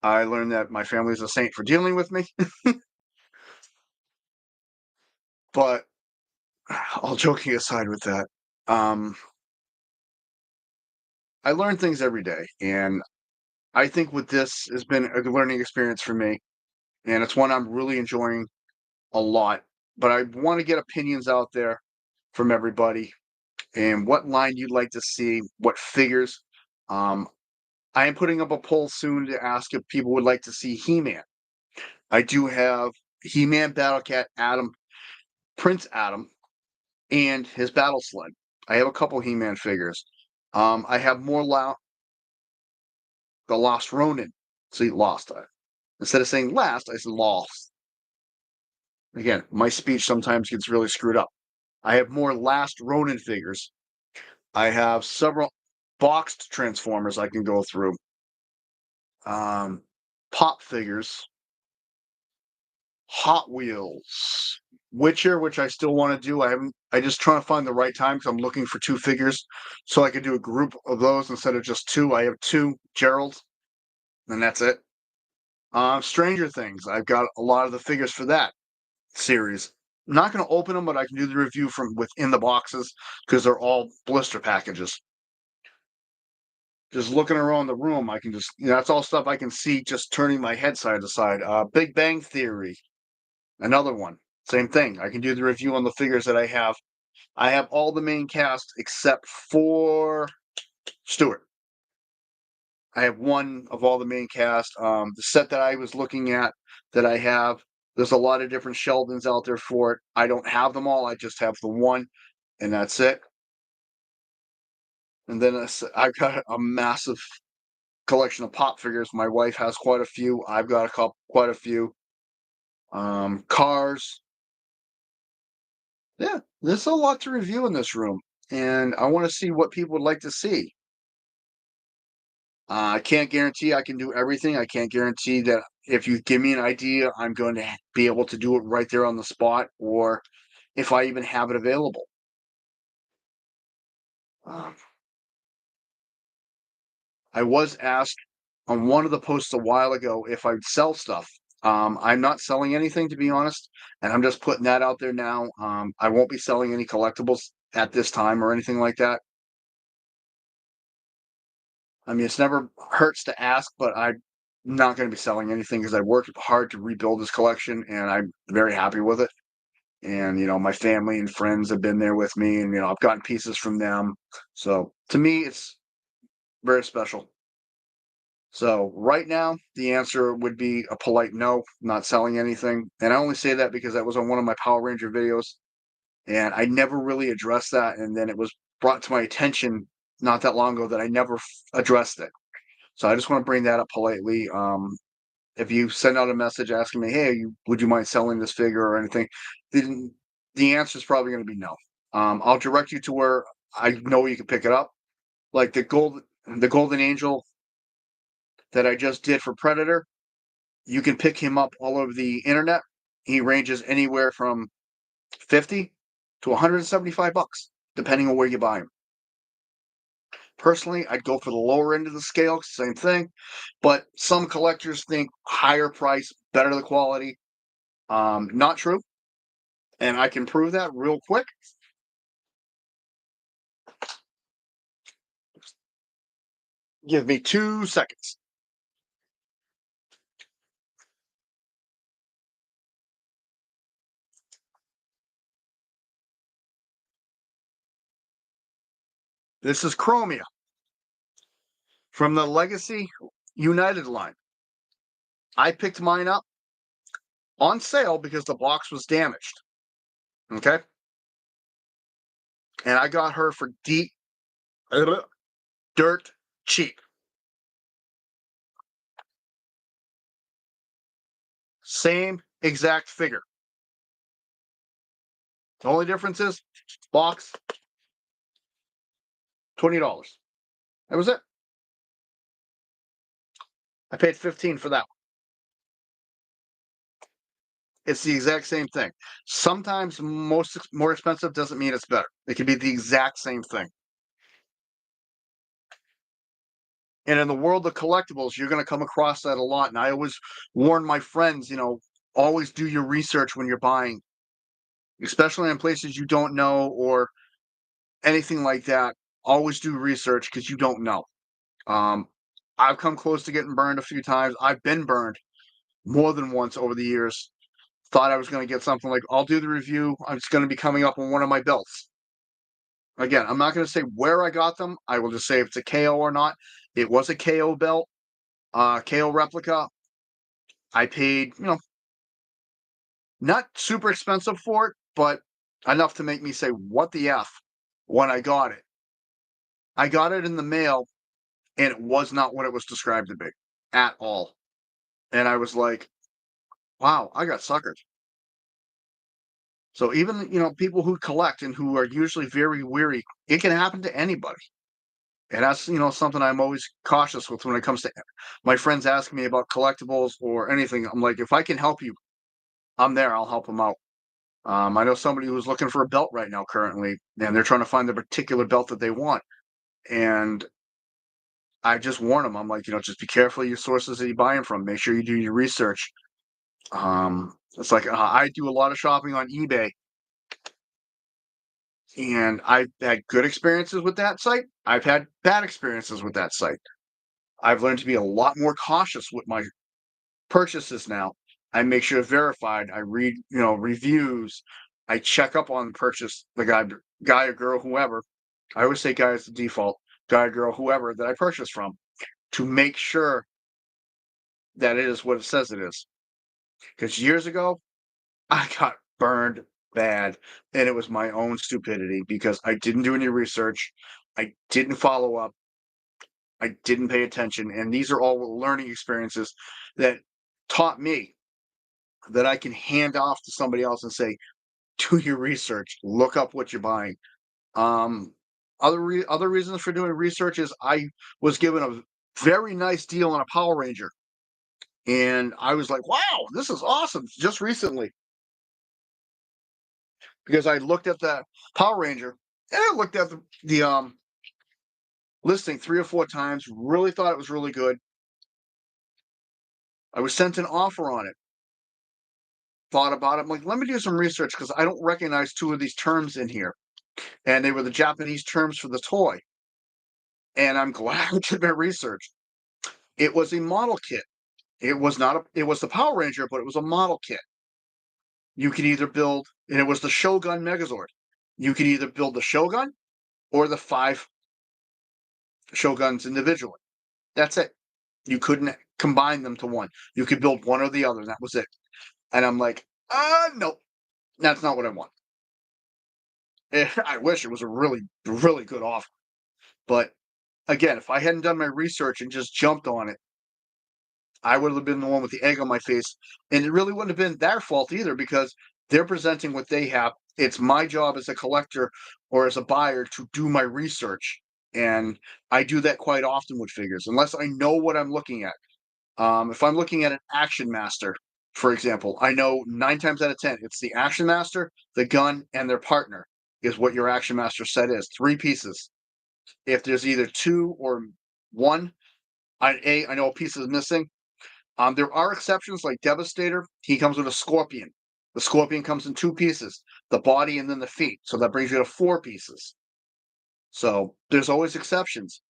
I learned that my family is a saint for dealing with me. But all joking aside with that, um, I learn things every day, and I think with this has been a good learning experience for me, and it's one I'm really enjoying a lot. But I want to get opinions out there from everybody and what line you'd like to see, what figures. Um, I am putting up a poll soon to ask if people would like to see He-Man. I do have He-Man, Battle Cat, Adam, Prince Adam, and his battle sled. I have a couple He-Man figures. I have more the Lost Ronin. See, lost. Instead of saying last, I said lost. Again, my speech sometimes gets really screwed up. I have more Last Ronin figures. I have several boxed Transformers I can go through. Pop figures, Hot Wheels, Witcher, which I still want to do. I just trying to find the right time because I'm looking for 2 figures so I could do a group of those instead of just 2. I have 2 Geralds, and that's it. Stranger Things. I've got a lot of the figures for that series. I'm not going to open them, but I can do the review from within the boxes because they're all blister packages. Just looking around the room, I can just, that's all stuff I can see just turning my head side to side. Big Bang Theory, another one. Same thing. I can do the review on the figures that I have. I have all the main cast except for Stewart. I have one of all the main cast. The set that I was looking at that I have, there's a lot of different Sheldons out there for it. I don't have them all. I just have the one, and that's it. And then I've got a massive collection of pop figures. My wife has quite a few. I've got quite a few. Cars. Yeah, there's a lot to review in this room, and I want to see what people would like to see. I can't guarantee I can do everything. I can't guarantee that if you give me an idea, I'm going to be able to do it right there on the spot, or if I even have it available. Um, I was asked on one of the posts a while ago if I'd sell stuff. I'm not selling anything, to be honest, and I'm just putting that out there now. I won't be selling any collectibles at this time or anything like that. I mean, it's never hurts to ask, but I'm not going to be selling anything because I worked hard to rebuild this collection, and I'm very happy with it. And my family and friends have been there with me, and I've gotten pieces from them. So to me, it's very special. So right now, the answer would be a polite no, not selling anything. And I only say that because that was on one of my Power Ranger videos, and I never really addressed that. And then it was brought to my attention not that long ago that I never addressed it. So I just want to bring that up politely. If you send out a message asking me, "Hey, would you mind selling this figure or anything?" the answer is probably going to be no. I'll direct you to where I know you can pick it up, like the Golden Angel that I just did for Predator. You can pick him up all over the internet. He ranges anywhere from 50 to 175 bucks, depending on where you buy him. Personally, I'd go for the lower end of the scale, same thing. But some collectors think higher price, better the quality. Not true. And I can prove that real quick. Give me 2 seconds. This is Chromia from the Legacy United line. I picked mine up on sale because the box was damaged. Okay. And I got her for dirt cheap. Same exact figure. The only difference is box, $20. That was it. I paid $15 for that one. It's the exact same thing. Sometimes more expensive doesn't mean it's better. It can be the exact same thing. And in the world of collectibles, you're going to come across that a lot. And I always warn my friends, always do your research when you're buying, especially in places you don't know or anything like that. Always do research because you don't know. Um, I've come close to getting burned a few times. I've been burned more than once over the years. Thought I was going to get something like, I'll do the review. It's going to be coming up on one of my belts. Again, I'm not going to say where I got them. I will just say if it's a KO or not. It was a KO belt, KO replica. I paid, not super expensive for it, but enough to make me say, what the F when I got it. I got it in the mail, and it was not what it was described to be at all. And I was like, wow, I got suckered. So even, people who collect and who are usually very weary, it can happen to anybody. And that's, something I'm always cautious with when it comes to my friends asking me about collectibles or anything. I'm like, if I can help you, I'm there. I'll help them out. I know somebody who's looking for a belt right now currently, and they're trying to find the particular belt that they want. And I just warn them. I'm like, just be careful of your sources that you're buying from. Make sure you do your research. It's like I do a lot of shopping on eBay, and I've had good experiences with that site. I've had bad experiences with that site. I've learned to be a lot more cautious with my purchases now. I make sure it's verified. I read, reviews. I check up on the purchase, the guy or girl, whoever. I always say guy as the default, guy, girl, whoever that I purchase from, to make sure that it is what it says it is. Because years ago, I got burned bad, and it was my own stupidity because I didn't do any research. I didn't follow up. I didn't pay attention. And these are all learning experiences that taught me that I can hand off to somebody else and say, do your research, look up what you're buying. Um, other reasons for doing research is I was given a very nice deal on a Power Ranger, and I was like, "Wow, this is awesome!" Just recently, because I looked at the Power Ranger and I looked at the listing 3 or 4 times. Really thought it was really good. I was sent an offer on it. Thought about it. I'm like, let me do some research because I don't recognize 2 of these terms in here, and they were the Japanese terms for the toy. And I'm glad I did my research. It was a model kit. It was not a it was the Power Ranger, but it was a model kit. You could either build and it was the Shogun Megazord. You could either build the Shogun or the 5 Shoguns individually. That's it. You couldn't combine them to one. You could build one or the other, and that was it. And I'm like, no, that's not what I want. I wish it was a really, really good offer. But again, if I hadn't done my research and just jumped on it, I would have been the one with the egg on my face. And it really wouldn't have been their fault either because they're presenting what they have. It's my job as a collector or as a buyer to do my research. And I do that quite often with figures, unless I know what I'm looking at. If I'm looking at an Action Master, for example, I know 9 times out of 10, it's the Action Master, the gun, and their partner is what your Action Master set is. 3 pieces. If there's either 2 or 1, I know a piece is missing. There are exceptions like Devastator. He comes with a Scorpion. The Scorpion comes in 2 pieces, the body and then the feet. So that brings you to 4 pieces. So there's always exceptions.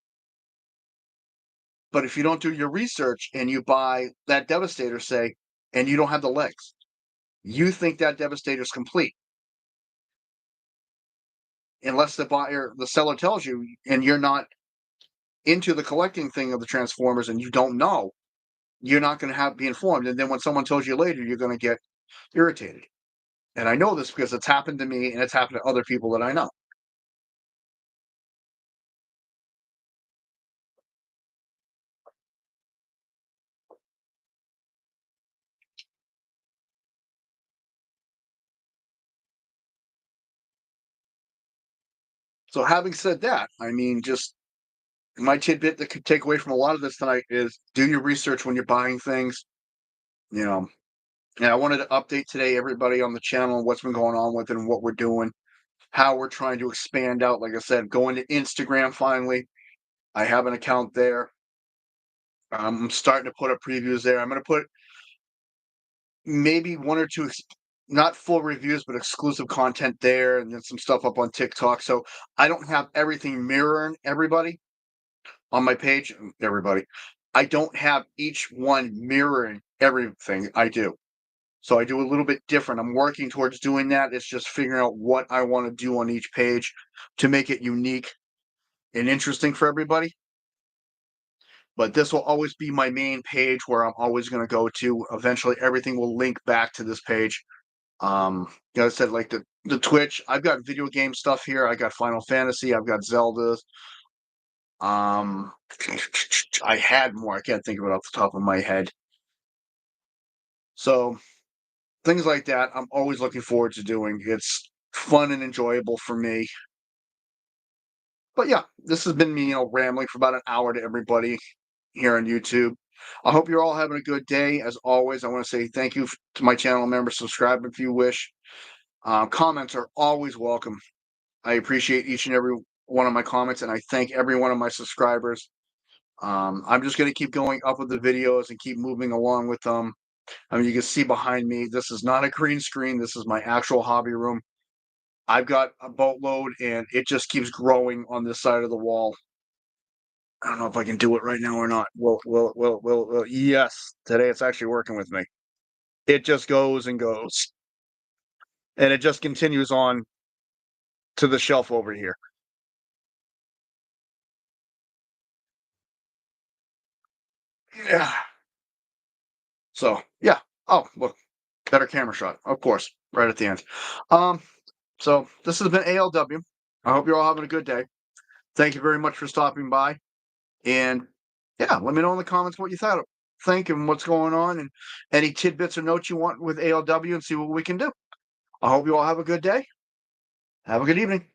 But if you don't do your research and you buy that Devastator, say, and you don't have the legs, you think that Devastator is complete. Unless the seller tells you, and you're not into the collecting thing of the Transformers and you don't know, you're not going to be informed. And then when someone tells you later, you're going to get irritated. And I know this because it's happened to me and it's happened to other people that I know. So having said that, I mean, just my tidbit that could take away from a lot of this tonight is do your research when you're buying things. You know, and I wanted to update today everybody on the channel what's been going on with it and what we're doing, how we're trying to expand out. Like I said, going to Instagram finally. I have an account there. I'm starting to put up previews there. I'm going to put maybe 1 or 2 not full reviews, but exclusive content there, and then some stuff up on TikTok. So I don't have everything mirroring everybody on my page. Everybody, I don't have each one mirroring everything I do. So I do a little bit different. I'm working towards doing that. It's just figuring out what I want to do on each page to make it unique and interesting for everybody. But this will always be my main page where I'm always going to go to. Eventually, everything will link back to this page. Like I said, like the Twitch, I've got video game stuff here. I got Final Fantasy. I've got Zelda. Um, I had more. I can't think of it off the top of my head. So things like that, I'm always looking forward to doing. It's fun and enjoyable for me. But yeah, this has been me, rambling for about an hour to everybody here on YouTube. I hope you're all having a good day. As always, I want to say thank you to my channel members. Subscribe if you wish. Comments are always welcome. I appreciate each and every one of my comments, and I thank every one of my subscribers. I'm just going to keep going up with the videos and keep moving along with them. I mean, you can see behind me, this is not a green screen. This is my actual hobby room. I've got a boatload, and it just keeps growing on this side of the wall. I don't know if I can do it right now or not. Yes, today it's actually working with me. It just goes and goes, and it just continues on to the shelf over here. Yeah. So, yeah. Oh, look, better camera shot, of course, right at the end. Um, so this has been ALW. I hope you're all having a good day. Thank you very much for stopping by. And yeah, let me know in the comments what you think and what's going on and any tidbits or notes you want with ALW and see what we can do. I hope you all have a good day. Have a good evening.